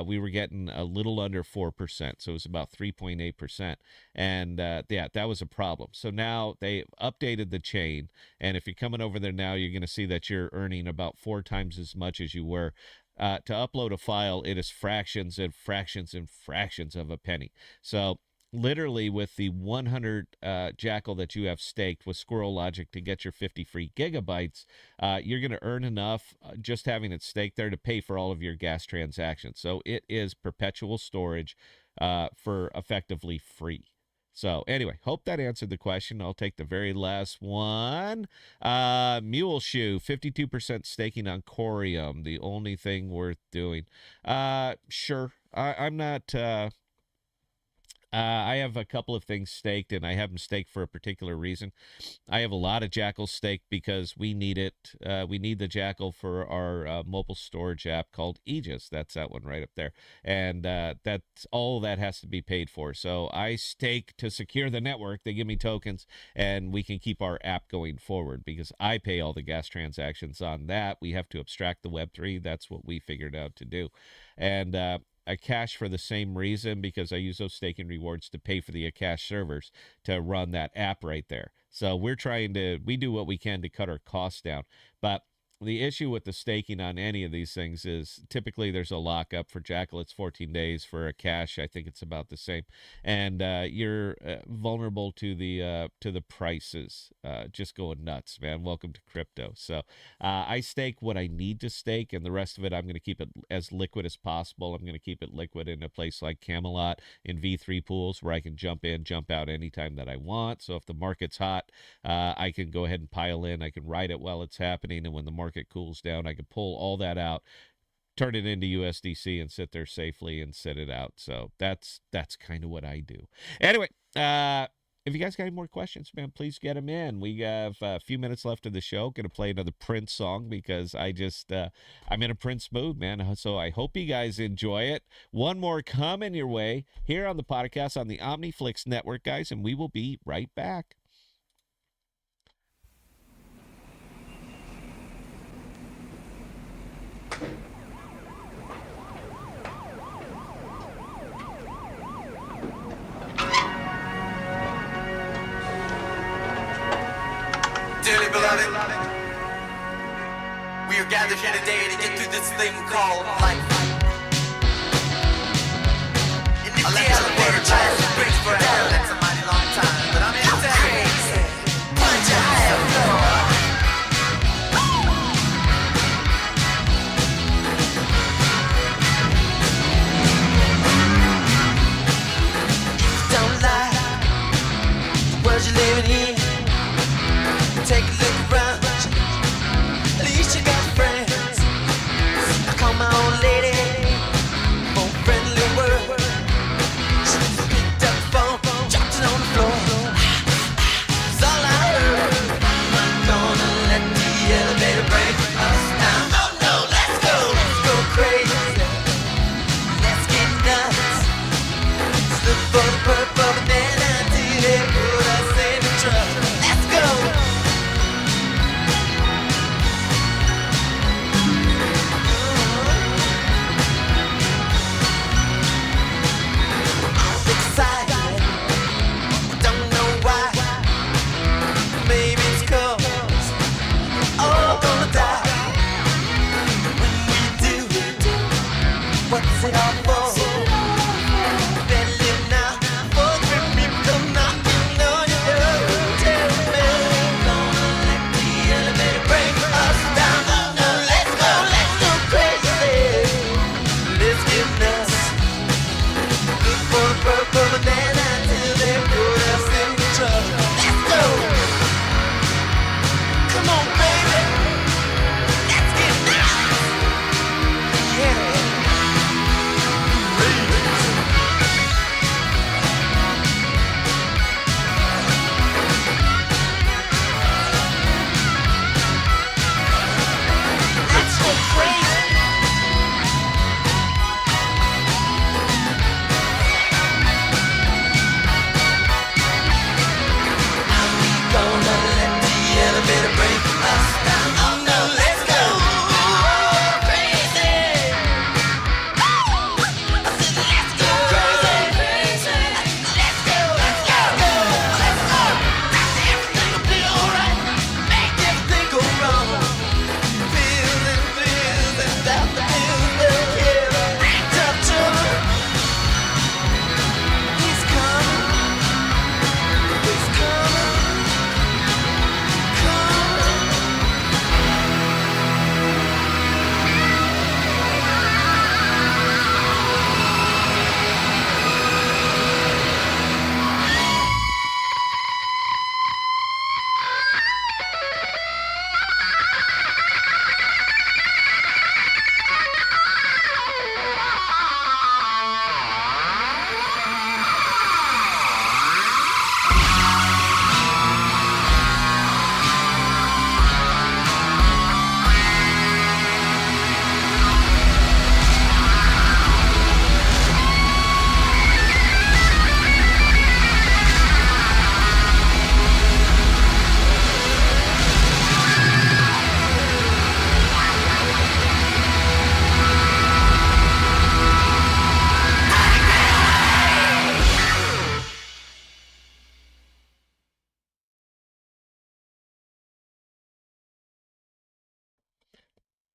We were getting a little under 4%, so it was about 3.8%. And yeah, that was a problem. So now they updated the chain, and if you're coming over there now, you're going to see that you're earning about 4 times as much as you were. To upload a file, it is fractions and fractions and fractions of a penny. So literally with the 100 Jackal that you have staked with Squirrel Logic to get your 50 free gigabytes, you're going to earn enough just having it staked there to pay for all of your gas transactions. So it is perpetual storage for effectively free. So anyway, hope that answered the question. I'll take the very last one. Mule Shoe, 52% staking on Corium, the only thing worth doing. Sure. I'm not... I have a couple of things staked, and I have them staked for a particular reason. I have a lot of Jackal staked because we need it. We need the Jackal for our mobile storage app called Aegis. That's that one right up there. And that's all that has to be paid for. So I stake to secure the network. They give me tokens, and we can keep our app going forward because I pay all the gas transactions on that. We have to abstract the Web3. That's what we figured out to do. And I cash for the same reason because I use those staking rewards to pay for the Akash servers to run that app right there. So we do what we can to cut our costs down. But the issue with the staking on any of these things is typically there's a lockup. For Jackal, it's 14 days. For Akash, I think it's about the same. And you're vulnerable to the prices just going nuts, man. Welcome to crypto. So I stake what I need to stake, and the rest of it, I'm going to keep it as liquid as possible. I'm going to keep it liquid in a place like Camelot in V3 pools where I can jump in, jump out anytime that I want. So if the market's hot, I can go ahead and pile in. I can ride it while it's happening, and when the market cools down, I can pull all that out, turn it into USDC, and sit there safely and sit it out. So that's kind of what I do. Anyway, if you guys got any more questions, man, please get them in. We have a few minutes left of the show. Going to play another Prince song because I'm in a Prince mood, man. So I hope you guys enjoy it. One more coming your way here on the podcast on the OmniFlix Network, guys, and we will be right back. Dearly beloved, we are gathered here today to get through this thing called life. A lesson word lasts brings forever. That's a mighty long time, but I'm here to tell you. Punch out.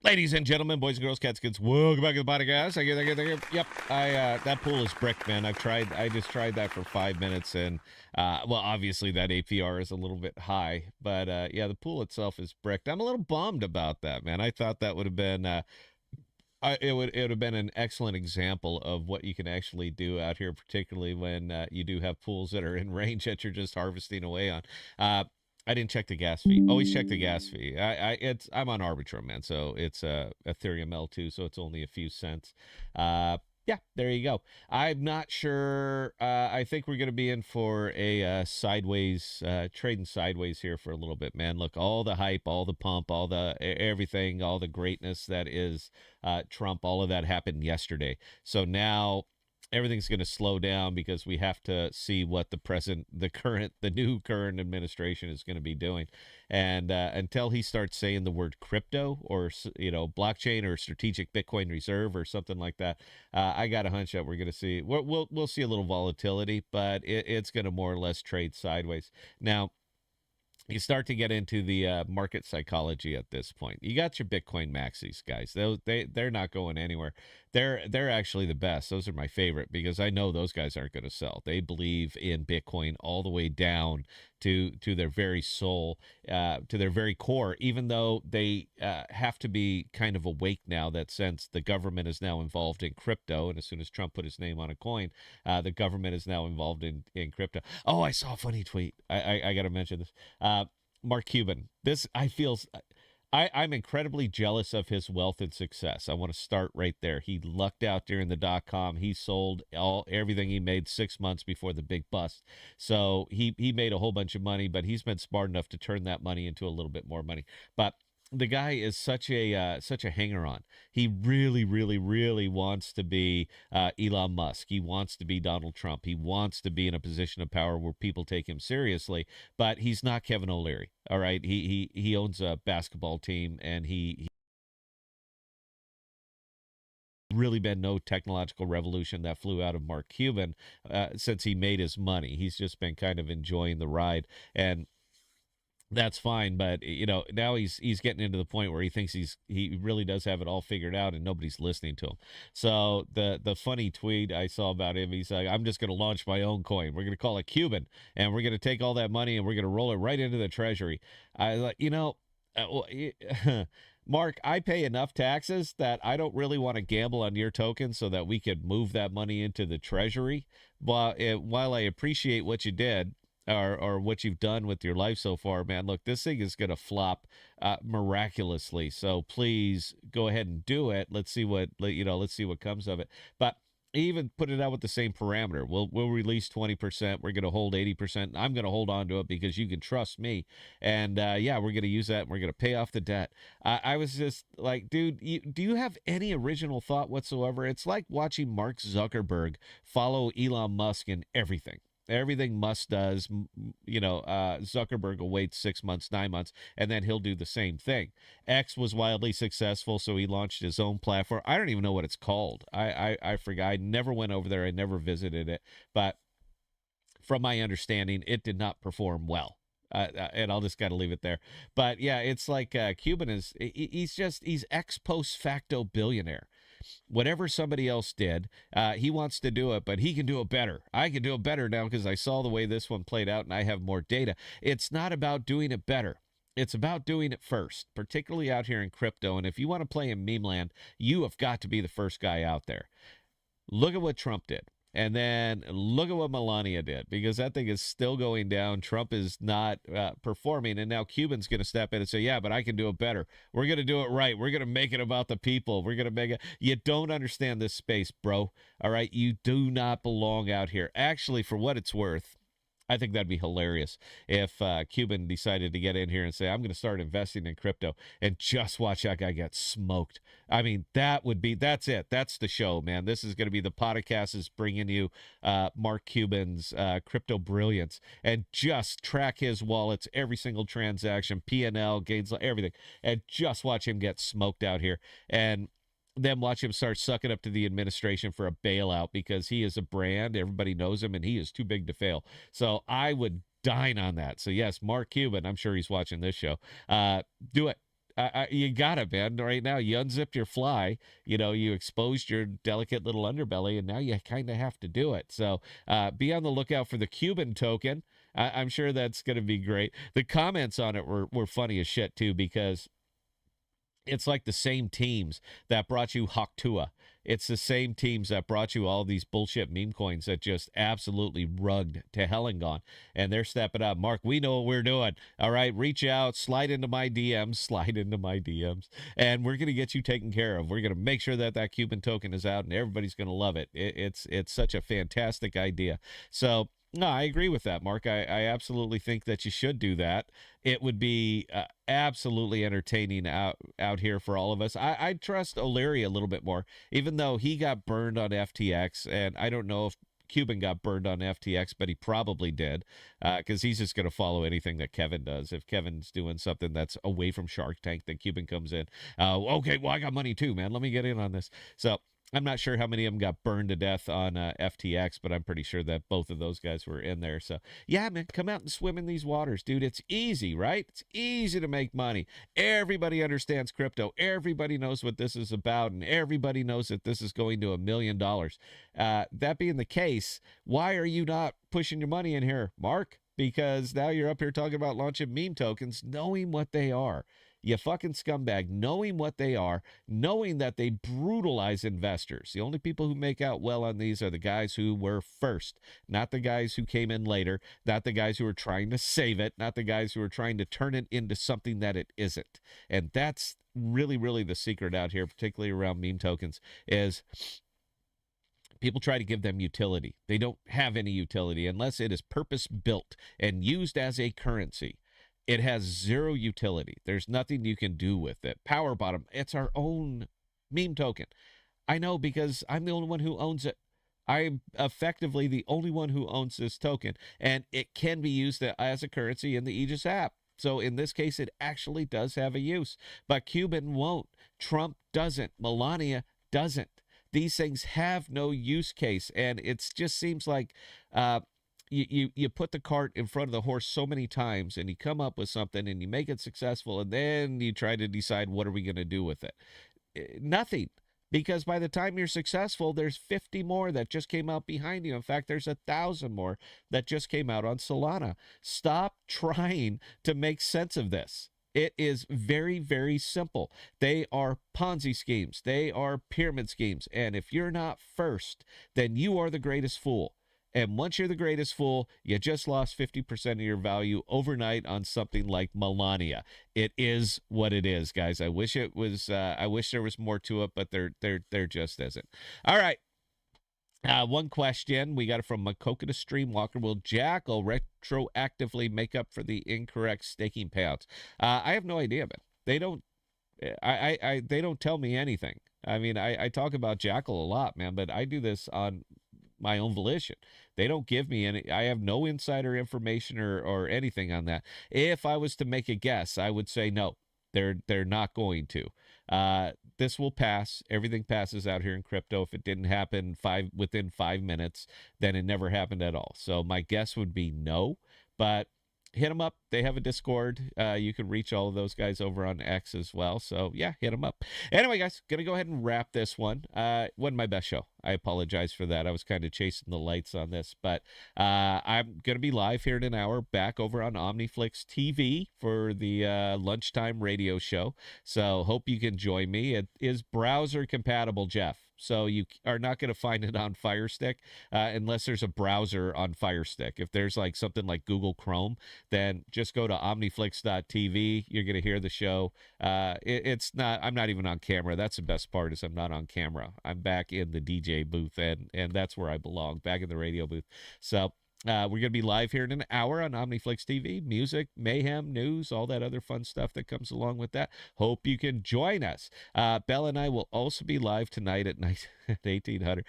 Ladies and gentlemen, boys and girls, cats, kids, welcome back to the podcast. Thank you, thank you, thank you. Yep, that pool is bricked, man. I just tried that for 5 minutes, and well, obviously that APR is a little bit high, but yeah, the pool itself is bricked. I'm a little bummed about that, man. I thought that would have been it would have been an excellent example of what you can actually do out here, particularly when you do have pools that are in range that you're just harvesting away on. I didn't check the gas fee. Always check the gas fee. I'm on Arbitrum, man, so it's Ethereum L2, so it's only a few cents. Yeah, there you go. I'm not sure. I think we're going to be in for a sideways, trading sideways here for a little bit, man. Look, all the hype, all the pump, all the everything, all the greatness that is Trump, all of that happened yesterday. So now everything's going to slow down because we have to see what the new current administration is going to be doing. And until he starts saying the word crypto or, blockchain or strategic Bitcoin reserve or something like that, I got a hunch that we're going to see, we'll see a little volatility, but it's going to more or less trade sideways. Now, you start to get into the market psychology at this point. You got your Bitcoin maxis, guys. They're not going anywhere. They're actually the best. Those are my favorite because I know those guys aren't going to sell. They believe in Bitcoin all the way down to their very soul, to their very core. Even though they have to be kind of awake now, that since the government is now involved in crypto, and as soon as Trump put his name on a coin, the government is now involved in crypto. Oh, I saw a funny tweet. I got to mention this. Mark Cuban. I'm incredibly jealous of his wealth and success. I want to start right there. He lucked out during the .com. He sold everything he made 6 months before the big bust. So he made a whole bunch of money, but he's been smart enough to turn that money into a little bit more money. But the guy is such a hanger-on. He really, really, really wants to be Elon Musk. He wants to be Donald Trump. He wants to be in a position of power where people take him seriously. But he's not Kevin O'Leary. All right, he owns a basketball team, and he really been no technological revolution that flew out of Mark Cuban since he made his money. He's just been kind of enjoying the ride, and that's fine, but now he's getting into the point where he thinks he really does have it all figured out, and nobody's listening to him. So the funny tweet I saw about him, he's like, "I'm just going to launch my own coin. We're going to call it Cuban, and we're going to take all that money and we're going to roll it right into the treasury." I like, Mark, I pay enough taxes that I don't really want to gamble on your token so that we could move that money into the treasury. While I appreciate what you did, or what you've done with your life so far, man, look, this thing is going to flop miraculously. So please go ahead and do it. Let's see what comes of it. But even put it out with the same parameter. We'll release 20%. We're going to hold 80%. I'm going to hold on to it because you can trust me. And yeah, we're going to use that, and we're going to pay off the debt. I was just like, dude, do you have any original thought whatsoever? It's like watching Mark Zuckerberg follow Elon Musk in everything. Everything Musk does, Zuckerberg will wait 6 months, 9 months, and then he'll do the same thing. X was wildly successful, so he launched his own platform. I don't even know what it's called. I forgot. I never went over there. I never visited it. But from my understanding, it did not perform well. And I'll just got to leave it there. But yeah, it's like Cuban he's ex post facto billionaire. Whatever somebody else did, he wants to do it, but he can do it better. I can do it better now because I saw the way this one played out and I have more data. It's not about doing it better. It's about doing it first, particularly out here in crypto. And if you want to play in meme land, you have got to be the first guy out there. Look at what Trump did. And then look at what Melania did, because that thing is still going down. Trump is not performing. And now Cuban's going to step in and say, yeah, but I can do it better. We're going to do it right. We're going to make it about the people. We're going to make it. You don't understand this space, bro. All right. You do not belong out here. Actually, for what it's worth, I think that'd be hilarious if Cuban decided to get in here and say, I'm going to start investing in crypto, and just watch that guy get smoked. I mean, that's it. That's the show, man. This is going to be the podcast is bringing you Mark Cuban's crypto brilliance, and just track his wallets, every single transaction, P&L, gains, everything, and just watch him get smoked out here. And then watch him start sucking up to the administration for a bailout because he is a brand. Everybody knows him, and he is too big to fail. So I would dine on that. So yes, Mark Cuban, I'm sure he's watching this show. Do it. You got it, man. Right now, you unzipped your fly. You exposed your delicate little underbelly, and now you kind of have to do it. So be on the lookout for the Cuban token. I'm sure that's going to be great. The comments on it were funny as shit, too, because it's like the same teams that brought you Haktua. It's the same teams that brought you all these bullshit meme coins that just absolutely rugged to hell and gone. And they're stepping up. Mark, we know what we're doing. All right, reach out, slide into my DMs, and we're going to get you taken care of. We're going to make sure that Cuban token is out, and everybody's going to love it. It's such a fantastic idea. So, no, I agree with that, Mark. I absolutely think that you should do that. It would be absolutely entertaining out here for all of us. I trust O'Leary a little bit more, even though he got burned on FTX, and I don't know if Cuban got burned on FTX, but he probably did, because he's just going to follow anything that Kevin does. If Kevin's doing something that's away from Shark Tank, then Cuban comes in. Okay, well, I got money too, man. Let me get in on this. So I'm not sure how many of them got burned to death on FTX, but I'm pretty sure that both of those guys were in there. So, yeah, man, come out and swim in these waters, dude. It's easy, right? It's easy to make money. Everybody understands crypto. Everybody knows what this is about, and everybody knows that this is going to $1 million. That being the case, why are you not pushing your money in here, Mark? Because now you're up here talking about launching meme tokens, knowing what they are. You fucking scumbag, knowing what they are, knowing that they brutalize investors. The only people who make out well on these are the guys who were first, not the guys who came in later, not the guys who are trying to save it, not the guys who are trying to turn it into something that it isn't. And that's really, really the secret out here, particularly around meme tokens, is people try to give them utility. They don't have any utility unless it is purpose-built and used as a currency. It has zero utility. There's nothing you can do with it. Power bottom, it's our own meme token. I know, because I'm the only one who owns it. I'm effectively the only one who owns this token, and it can be used as a currency in the Aegis app. So in this case, it actually does have a use. But Cuban won't. Trump doesn't. Melania doesn't. These things have no use case, and it just seems like you put the cart in front of the horse so many times, and you come up with something and you make it successful, and then you try to decide, what are we going to do with it? Nothing. Because by the time you're successful, there's 50 more that just came out behind you. In fact, there's 1,000 more that just came out on Solana. Stop trying to make sense of this. It is very, very simple. They are Ponzi schemes. They are pyramid schemes. And if you're not first, then you are the greatest fool. And once you're the greatest fool, you just lost 50% of your value overnight on something like Melania. It is what it is, guys. I wish it was. I wish there was more to it, but there just isn't. All right. One question we got it from Makoka to Streamwalker. Will Jackal retroactively make up for the incorrect staking payouts? I have no idea, man. They don't. They don't tell me anything. I mean, I talk about Jackal a lot, man, but I do this on my own volition. They don't give me any. I have no insider information or anything on that. If I was to make a guess, I would say no. They're not going to. This will pass. Everything passes out here in crypto. If it didn't happen within 5 minutes, then it never happened at all. So my guess would be no. But hit them up. They have a Discord. You can reach all of those guys over on X as well. So yeah, hit them up. Anyway, guys, gonna go ahead and wrap this one. Wasn't my best show. I apologize for that. I was kind of chasing the lights on this, but I'm gonna be live here in an hour, back over on OmniFlix TV for the lunchtime radio show. So hope you can join me. It is browser compatible, Jeff. So you are not going to find it on Fire Stick unless there's a browser on Fire Stick. If there's like something like Google Chrome, then just go to omniflix.tv. You're going to hear the show. It's not. I'm not even on camera. That's the best part, is I'm not on camera. I'm back in the DJ booth, and that's where I belong, back in the radio booth. So we're going to be live here in an hour on OmniFlix TV. Music, mayhem, news, all that other fun stuff that comes along with that. Hope you can join us. Bell and I will also be live tonight at night at 1800.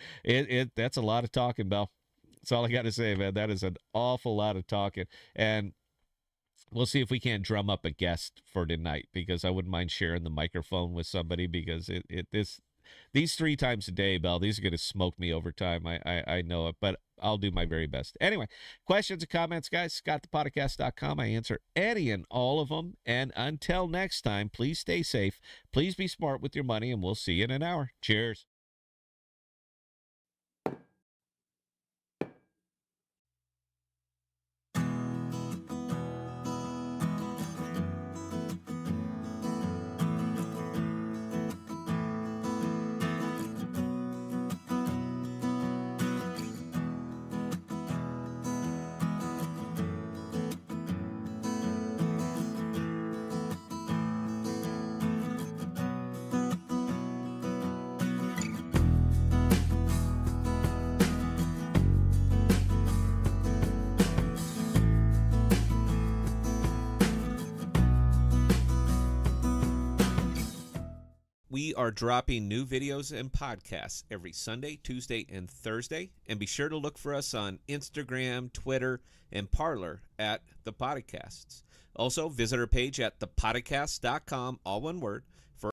That's a lot of talking, Bell. That's all I got to say, man. That is an awful lot of talking. And we'll see if we can't drum up a guest for tonight, because I wouldn't mind sharing the microphone with somebody, because these 3 times a day, Bell, these are going to smoke me over time. I know it, but I'll do my very best. Anyway, questions and comments, guys, ScottThePodcast.com. I answer any and all of them. And until next time, please stay safe. Please be smart with your money, and we'll see you in an hour. Cheers. We are dropping new videos and podcasts every Sunday, Tuesday, and Thursday. And be sure to look for us on Instagram, Twitter, and Parler at The Podocasts. Also, visit our page at ThePodocasts.com, all one word,